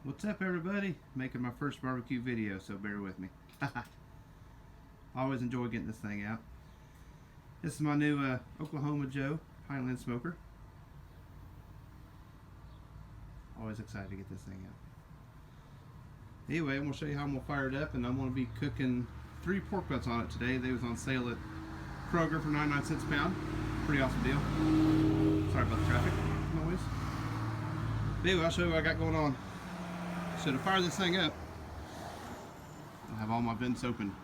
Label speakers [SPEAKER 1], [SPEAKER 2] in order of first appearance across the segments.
[SPEAKER 1] What's up, everybody? Making my first barbecue video, so bear with me. I always enjoy getting this thing out. This is my new Oklahoma Joe Highland smoker. Always excited to get this thing out. Anyway, I'm going to show you how I'm going to fire it up, and I'm going to be cooking 3 pork butts on it today. They was on sale at Kroger for 99 cents a pound. Pretty awesome deal. Sorry about the traffic noise. But anyway, I'll show you what I got going on. So to fire this thing up, I have all my vents open.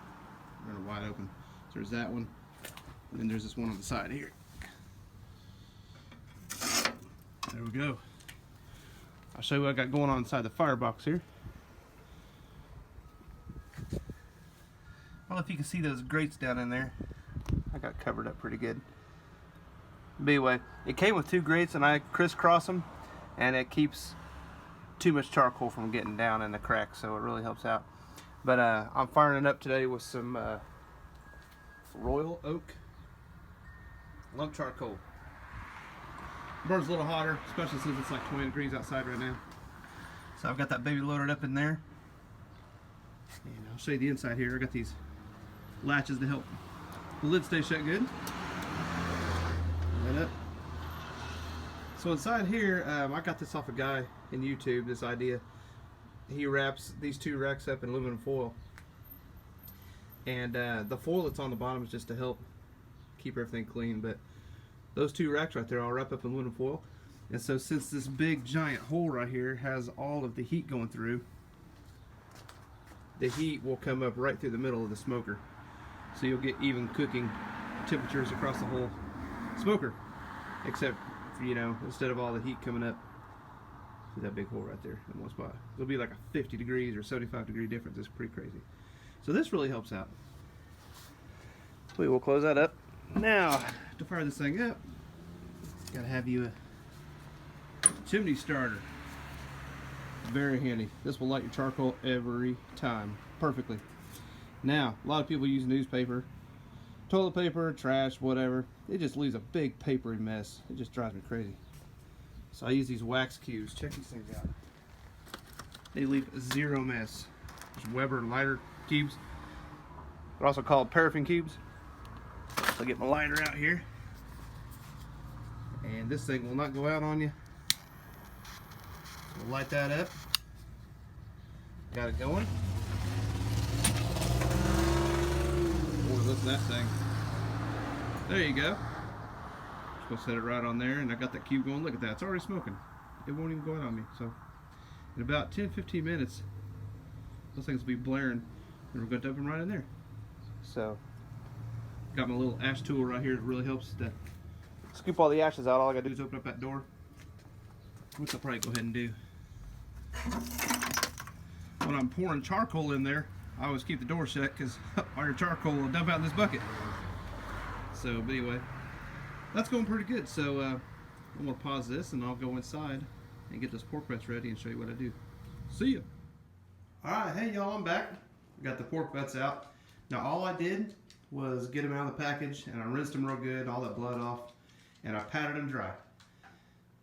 [SPEAKER 1] They're wide open. So there's that one, and then there's this one on the side here. There we go. I'll show you what I got going on inside the firebox here. I don't know if you can see those grates down in there. I got covered up pretty good. But anyway, it came with 2 grates, and I crisscross them, and it keeps too much charcoal from getting down in the cracks, so it really helps out. But I'm firing it up today with some Royal Oak lump charcoal. Burns a little hotter, especially since it's like 20 degrees outside right now. So I've got that baby loaded up in there, and I'll show you the inside here. I got these latches to help the lid stay shut good. Right up. So inside here, I got this off a guy in YouTube, this idea. He wraps these 2 racks up in aluminum foil. And the foil that's on the bottom is just to help keep everything clean. But those 2 racks right there, I'll wrap up in aluminum foil. And so since this big giant hole right here has all of the heat going through, the heat will come up right through the middle of the smoker. So you'll get even cooking temperatures across the whole smoker. Except, you know, instead of all the heat coming up through that big hole right there in one spot. It'll be like a 50 degrees or 75 degree difference. It's pretty crazy. So this really helps out. So we'll close that up. Now, to fire this thing up, gotta have you a chimney starter. Very handy. This will light your charcoal every time perfectly. Now, a lot of people use newspaper, toilet paper, trash, whatever. It just leaves a big papery mess. It just drives me crazy. So I use these wax cubes. Check these things out. They leave 0 mess. There's Weber lighter cubes. They're also called paraffin cubes. So I get my lighter out here. And this thing will not go out on you. We'll light that up. Got it going. Oh, listen to that thing. There you go. Just gonna set it right on there, and I got that cube going. Look at that, it's already smoking. It won't even go out on me. So in about 10-15 minutes, those things will be blaring, and we're gonna dump them right in there. So got my little ash tool right here that really helps to scoop all the ashes out. All I gotta do is open up that door, which I'll probably go ahead and do. When I'm pouring charcoal in there, I always keep the door shut because all your charcoal will dump out in this bucket. So, but anyway, that's going pretty good. So I'm gonna pause this and I'll go inside and get those pork butts ready and show you what I do. See ya. Alright, hey y'all, I'm back. I got the pork butts out. Now all I did was get them out of the package, and I rinsed them real good, all that blood off, and I patted them dry.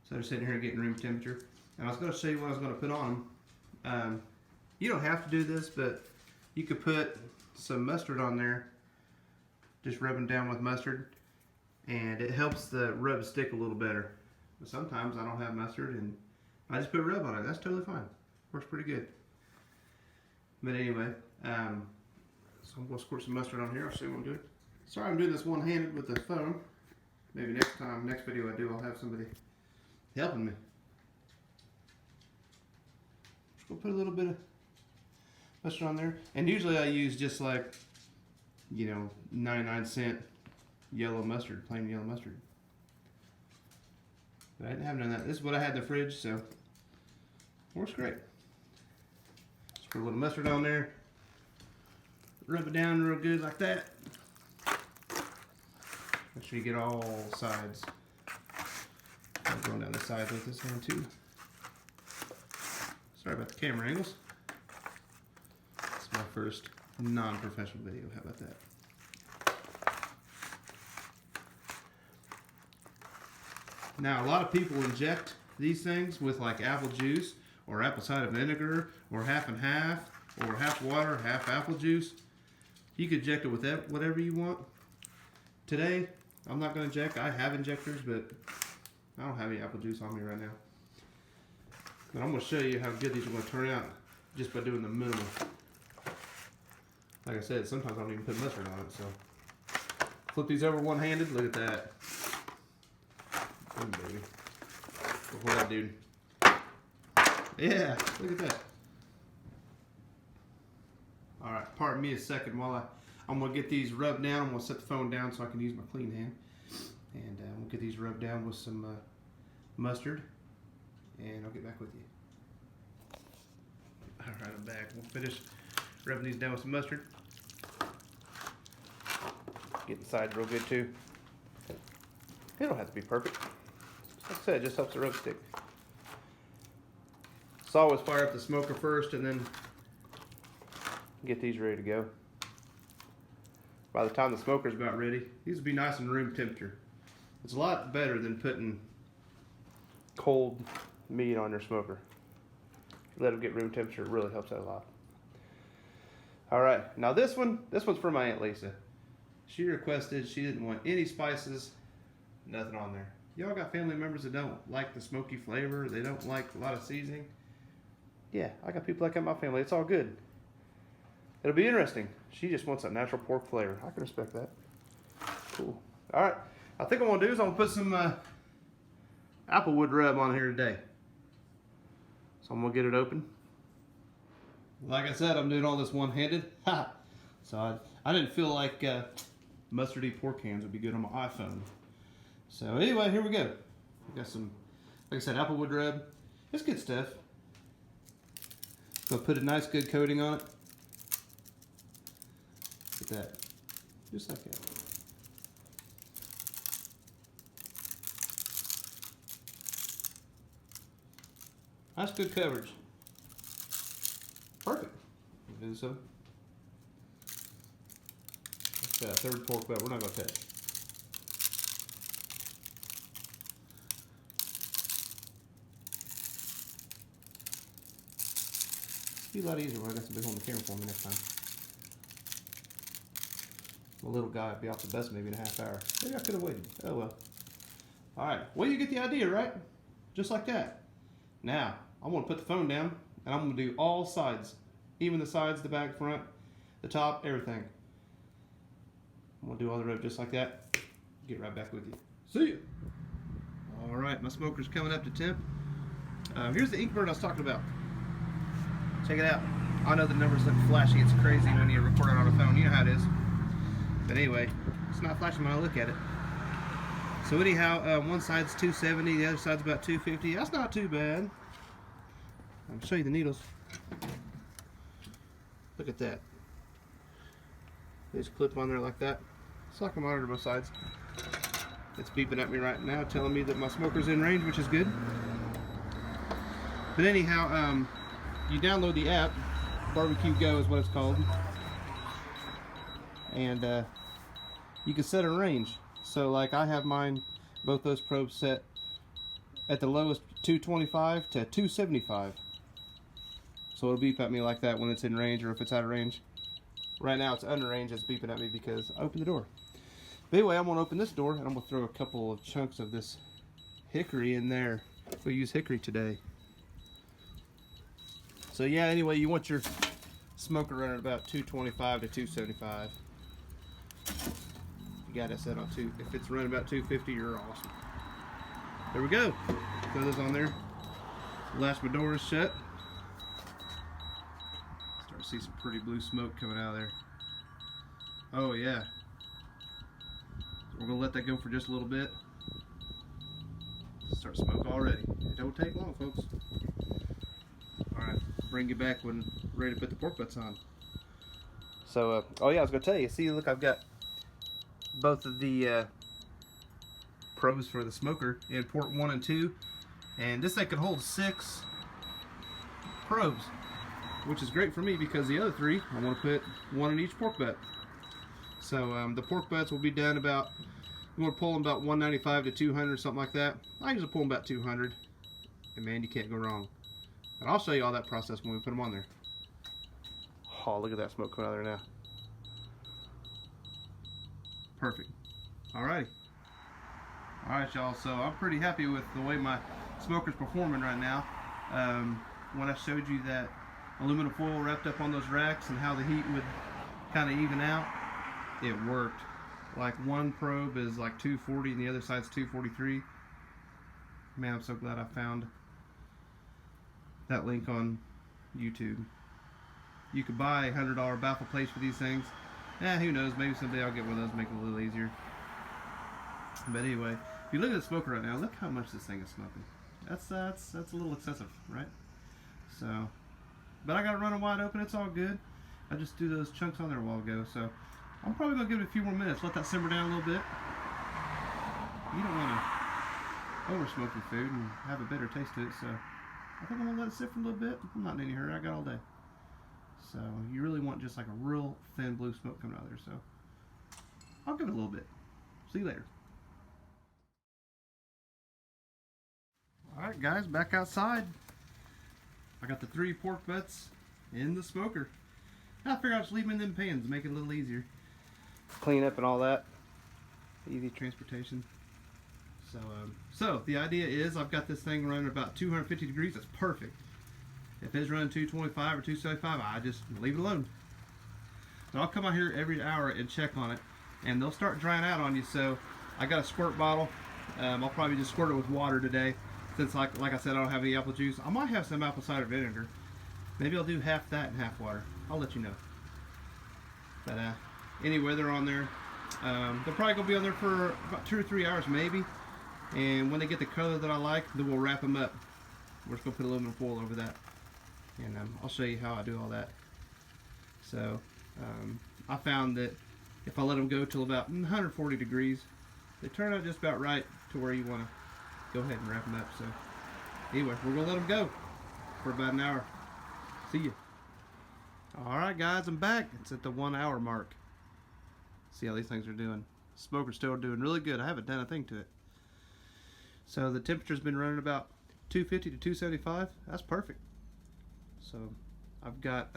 [SPEAKER 1] So they're sitting here getting room temperature. And I was going to show you what I was going to put on them. You don't have to do this, but you could put some mustard on there. Just rub them down with mustard, and it helps the rub stick a little better. But sometimes I don't have mustard, and I just put rub on it. That's totally fine. Works pretty good. But anyway, so I'm going to squirt some mustard on here. I'll show you what I'm doing. Sorry I'm doing this one-handed with the phone. Maybe next video I do, I'll have somebody helping me. Just gonna put a little bit of mustard on there. And usually I use just like, you know, 99-cent yellow mustard, plain yellow mustard. But I didn't have none of that. This is what I had in the fridge, so works great. Just put a little mustard on there. Rub it down real good like that. Make sure you get all sides. I'm going down the side with this hand too. Sorry about the camera angles. It's my first non-professional video. How about that? Now, a lot of people inject these things with like apple juice or apple cider vinegar, or half and half, or half water, half apple juice. You can inject it with whatever you want. Today, I'm not going to inject. I have injectors, but I don't have any apple juice on me right now. But I'm going to show you how good these are going to turn out just by doing the minimum. Like I said, sometimes I don't even put mustard on it. So flip these over one-handed. Look at that. Oh, baby. Look at that, dude. Yeah, look at that. All right, pardon me a second while I'm gonna get these rubbed down. I'm gonna set the phone down so I can use my clean hand, and we'll get these rubbed down with some mustard, and I'll get back with you. All right, I'm back. We'll finish rubbing these down with some mustard. Get the sides real good too. It don't have to be perfect. Like I said, it just helps the rub stick. So I always fire up the smoker first and then get these ready to go. By the time the smoker's about ready, these will be nice and room temperature. It's a lot better than putting cold meat on your smoker. If you let them get room temperature, it really helps out a lot. All right, now this one's for my Aunt Lisa. She requested, she didn't want any spices, nothing on there. Y'all got family members that don't like the smoky flavor, they don't like a lot of seasoning. Yeah, I got people like that in my family. It's all good. It'll be interesting. She just wants that natural pork flavor. I can respect that. Cool. All right. I think what I'm going to do is I'm going to put some applewood rub on here today. So I'm going to get it open. Like I said, I'm doing all this one-handed. So I didn't feel like mustardy pork hands would be good on my iPhone. So anyway, here we go. We got some, like I said, applewood rub. It's good stuff. So put a nice good coating on it. Like that. Just like that. That's good coverage. Perfect. Do so. That's that third pork butt we're not going to touch. It'll be a lot easier when I got some big on the camera for me next time. My little guy would be off the bus maybe in a half hour. Maybe I could have waited. Oh well. Alright, well you get the idea, right? Just like that. Now, I'm going to put the phone down and I'm going to do all sides. Even the sides, the back, front, the top, everything. I'm going to do all the rub just like that. Get right back with you. See you. Alright, my smoker's coming up to temp. Here's the Inkbird I was talking about. Check it out. I know the numbers look flashy. It's crazy when you record it on a phone. You know how it is. But anyway, it's not flashing when I look at it. So anyhow, one side's 270, the other side's about 250. That's not too bad. I'll show you the needles. Look at that. They just clip on there like that. So I can monitor both sides. It's beeping at me right now, telling me that my smoker's in range, which is good. But anyhow, you download the app. Barbecue Go is what it's called. And you can set a range. So like I have mine, both those probes set at the lowest 225 to 275. So it'll beep at me like that when it's in range or if it's out of range. Right now it's under range, it's beeping at me because I opened the door. But anyway, I'm gonna open this door and I'm gonna throw a couple of chunks of this hickory in there. We use hickory today. So yeah, anyway, you want your smoker running at about 225 to 275. You got it set on 2. If it's running about 250, you're awesome. There we go. Throw those on there. Latch my door is shut. Start to see some pretty blue smoke coming out of there. Oh yeah. So we're gonna let that go for just a little bit. Start smoke already. It don't take long, folks. Alright, bring you back when ready to put the pork butts on. So, oh yeah, I was going to tell you. See, look, I've got both of the probes for the smoker in port 1 and 2. And this thing can hold 6 probes, which is great for me because the other 3, I want to put 1 in each pork butt. So, the pork butts will be done about, you want to pull them about 195 to 200, something like that. I usually pull them about 200. And man, you can't go wrong. And I'll show you all that process when we put them on there. Oh, look at that smoke coming out of there now. Perfect. Alrighty. Alright, y'all, so I'm pretty happy with the way my smoker's performing right now. When I showed you that aluminum foil wrapped up on those racks and how the heat would kind of even out, it worked. Like one probe is like 240 and the other side's 243. Man, I'm so glad I found that link on YouTube. You could buy a $100 baffle plates for these things. Who knows, maybe someday I'll get one of those, make it a little easier. But anyway, if you look at the smoker right now, look how much this thing is smoking. That's a little excessive, right? So, but I got it running wide open, it's all good. I just do those chunks on there a while ago, so I'm probably gonna give it a few more minutes, let that simmer down a little bit. You don't want to over smoke your food and have a bitter taste to it, so I think I'm gonna let it sit for a little bit. I'm not in any hurry, I got all day. So you really want just like a real thin blue smoke coming out of there, so I'll give it a little bit. See you later. Alright guys, back outside. I got the 3 pork butts in the smoker. I figured I'd just leave them in them pans, make it a little easier. Clean up and all that. Easy transportation. So the idea is I've got this thing running about 250 degrees. That's perfect. If it's running 225 or 275, I just leave it alone. So I'll come out here every hour and check on it, and they'll start drying out on you. So I got a squirt bottle. I'll probably just squirt it with water today, since like I said, I don't have any apple juice. I might have some apple cider vinegar. Maybe I'll do half that and half water. I'll let you know. But anyway, they're on there. They're probably gonna be on there for about 2 or 3 hours maybe. And when they get the color that I like, then we'll wrap them up. We're just gonna put aluminum foil over that, and I'll show you how I do all that. So I found that if I let them go till about 140 degrees, they turn out just about right to where you want to go ahead and wrap them up. So anyway, we're gonna let them go for about an hour. See ya. Alright guys, I'm back. It's at the 1 hour mark. See how these things are doing. Smoker's still doing really good. I haven't done a thing to it. So the temperature's been running about 250 to 275. That's perfect. So I've got,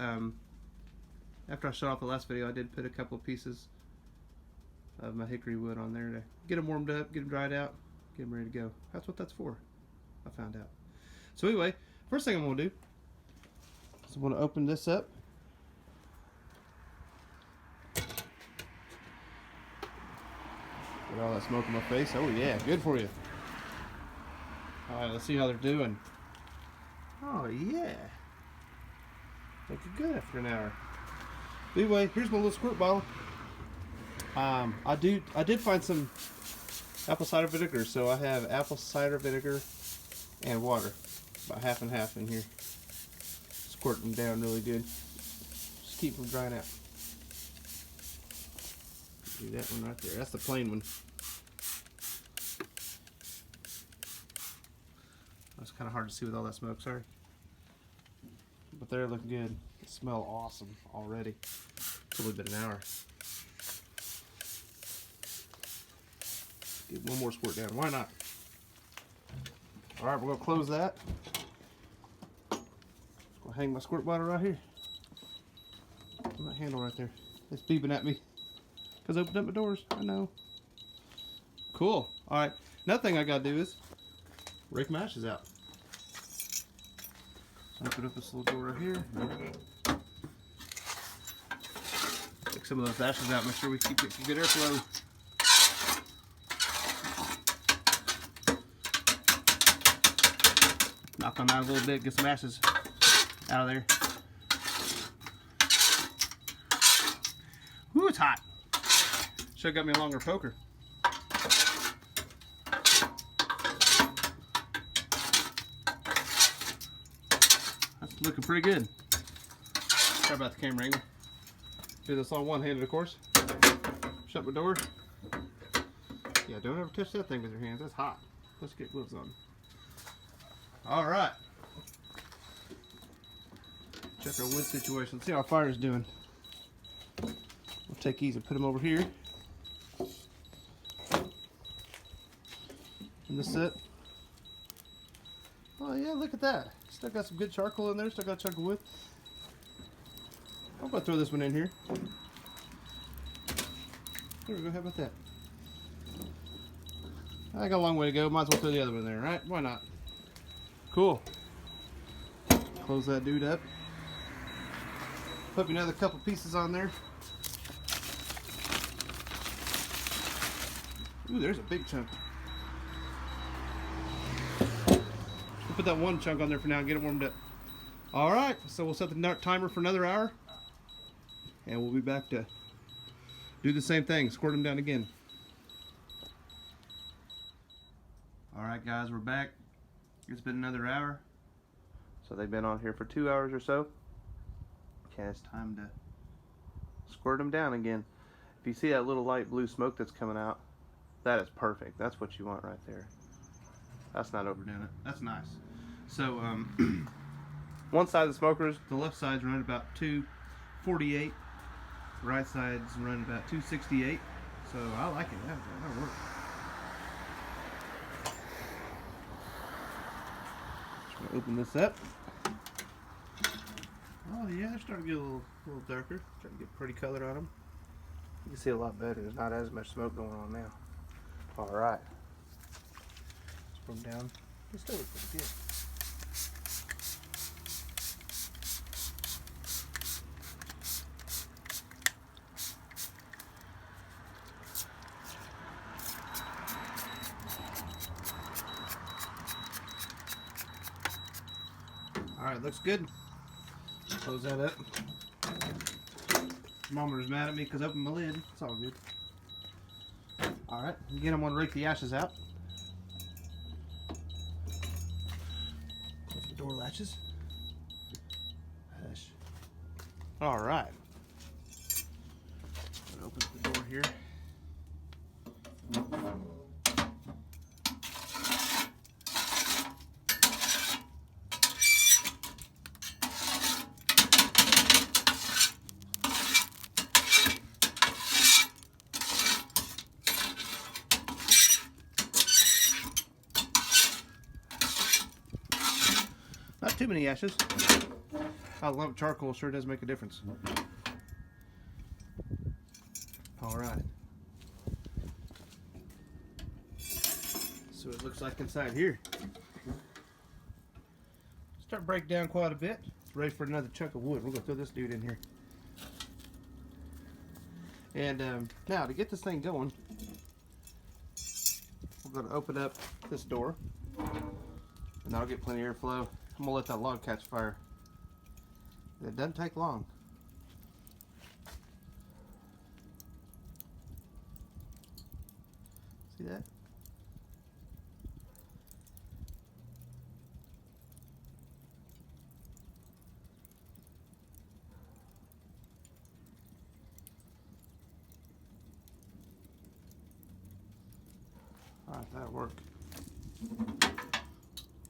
[SPEAKER 1] after I shut off the last video, I did put a couple of pieces of my hickory wood on there to get them warmed up, get them dried out, get them ready to go. That's what that's for, I found out. So anyway, first thing I'm going to do is I'm going to open this up. Get all that smoke in my face. Oh yeah, good for you. Alright, let's see how they're doing. Oh yeah. Looking good after an hour. Anyway, here's my little squirt bottle. I did find some apple cider vinegar, so I have apple cider vinegar and water. About half and half in here. Squirt them down really good. Just keep them drying out. Do that one right there. That's the plain one. It's kind of hard to see with all that smoke, sorry. But they're looking good. They smell awesome already. It's only been an hour. Get one more squirt down. Why not? Alright, we're going to close that. I'll hang my squirt bottle right here. On that handle right there. It's beeping at me. Because I opened up my doors. I know. Cool. Alright. Another thing I got to do is rake my ashes out. So open up this little door right here. Take some of those ashes out. Make sure we keep getting some good airflow. Knock on that a little bit. Get some ashes out of there. Whew, it's hot. Should've got me a longer poker. That's looking pretty good. Sorry about the camera angle. Do this all one-handed, of course. Shut my door. Yeah, don't ever touch that thing with your hands. That's hot. Let's get gloves on. All right. Check our wood situation. Let's see how our fire's doing. We'll take these and put them over here. In the set. Oh yeah, look at that. Still got some good charcoal in there. Still got a chunk of wood. I'm going to throw this one in here. There we go. How about that? I got a long way to go. Might as well throw the other one in there, right? Why not? Cool. Close that dude up. Put another couple pieces on there. Ooh, there's a big chunk. We'll put that one chunk on there for now and get it warmed up. Alright, so we'll set the timer for another hour. And we'll be back to do the same thing, squirt them down again. Alright guys, we're back. It's been another hour. So they've been on here for 2 hours or so. Okay, it's time to squirt them down again. If you see that little light blue smoke that's coming out, that is perfect. That's what you want right there. That's not overdoing it. That's nice. So, one side of the smokers, the left side's running about 248. Right side's running about 268. So I like it. That'll work. Just gonna open this up. Oh yeah, they're starting to get a little darker. Starting to get pretty color on them. You can see a lot better. There's not as much smoke going on now. All right. Let's put them down. They still look pretty good. All right, looks good. Close that up. Thermometer's mad at me because I opened my lid. It's all good. Alright, again I'm going to rake the ashes out. Close the door latches. Hush. Alright. Open the door here. Not too many ashes. I love charcoal, sure does make a difference. Alright. So it looks like inside here. Start break down quite a bit. Ready for another chunk of wood. We're going to throw this dude in here. And now to get this thing going, we're going to open up this door. And that'll get plenty of airflow. I'm gonna let that log catch fire. It doesn't take long. See that? Alright, that'll work.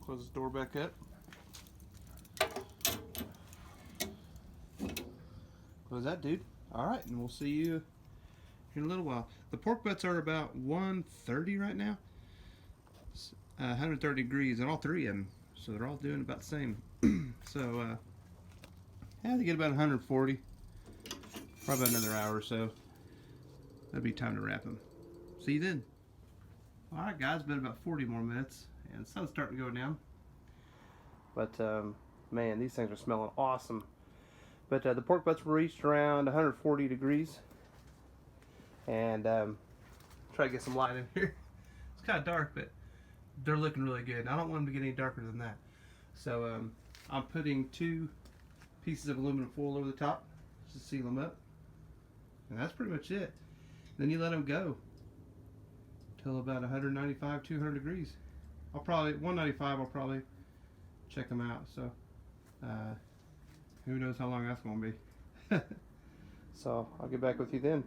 [SPEAKER 1] Close this door back up. Close that, dude. Alright, and we'll see you in a little while. The pork butts are about 130 right now. 130 degrees on all three of them. So they're all doing about the same. So, yeah, they get about 140. Probably about another hour or so. That'll be time to wrap them. See you then. Alright guys, been about 40 more minutes. And the sun's starting to go down. But, man, these things are smelling awesome. But the pork butts reached around 140 degrees. And try to get some light in here. It's kind of dark, but they're looking really good. I don't want them to get any darker than that. So I'm putting 2 pieces of aluminum foil over the top to seal them up. And that's pretty much it. Then you let them go till about 195, 200 degrees. 195, I'll probably check them out. So who knows how long that's going to be. So I'll get back with you then.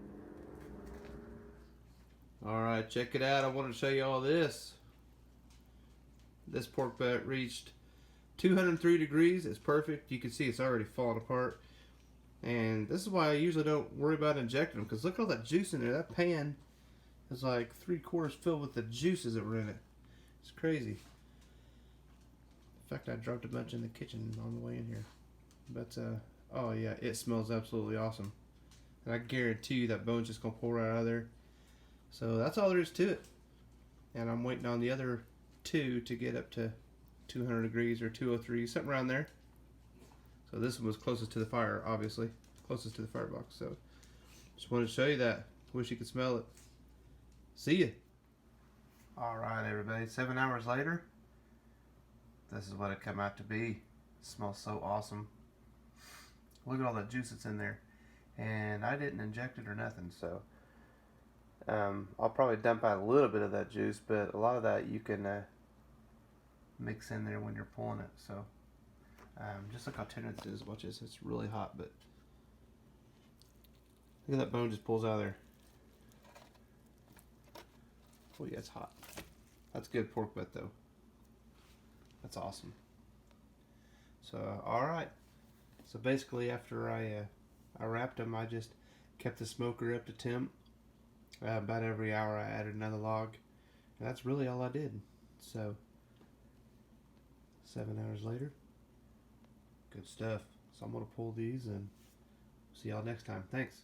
[SPEAKER 1] Alright, check it out. I wanted to show you all this. This pork butt reached 203 degrees. It's perfect. You can see it's already falling apart. And this is why I usually don't worry about injecting them, because look at all that juice in there. That pan is like 3/4 filled with the juices that were in it. It's crazy. In fact, I dropped a bunch in the kitchen on the way in here. But, oh yeah, it smells absolutely awesome. And I guarantee you that bone's just going to pull right out of there. So that's all there is to it. And I'm waiting on the other two to get up to 200 degrees or 203, something around there. So this one was closest to the fire, obviously. Closest to the firebox. So just wanted to show you that. Wish you could smell it. See ya. Alright everybody, 7 hours later, this is what it come out to be. It smells so awesome. Look at all that juice that's in there. And I didn't inject it or nothing, so I'll probably dump out a little bit of that juice, but a lot of that you can mix in there when you're pulling it. So just look how tender this is. Watch this, it's really hot, but look at that bone just pulls out of there. Oh yeah, it's hot. That's good pork butt though. That's awesome. So alright. So basically after I wrapped them, I just kept the smoker up to temp. About every hour I added another log. And that's really all I did. So 7 hours later. Good stuff. So I'm going to pull these and see y'all next time. Thanks.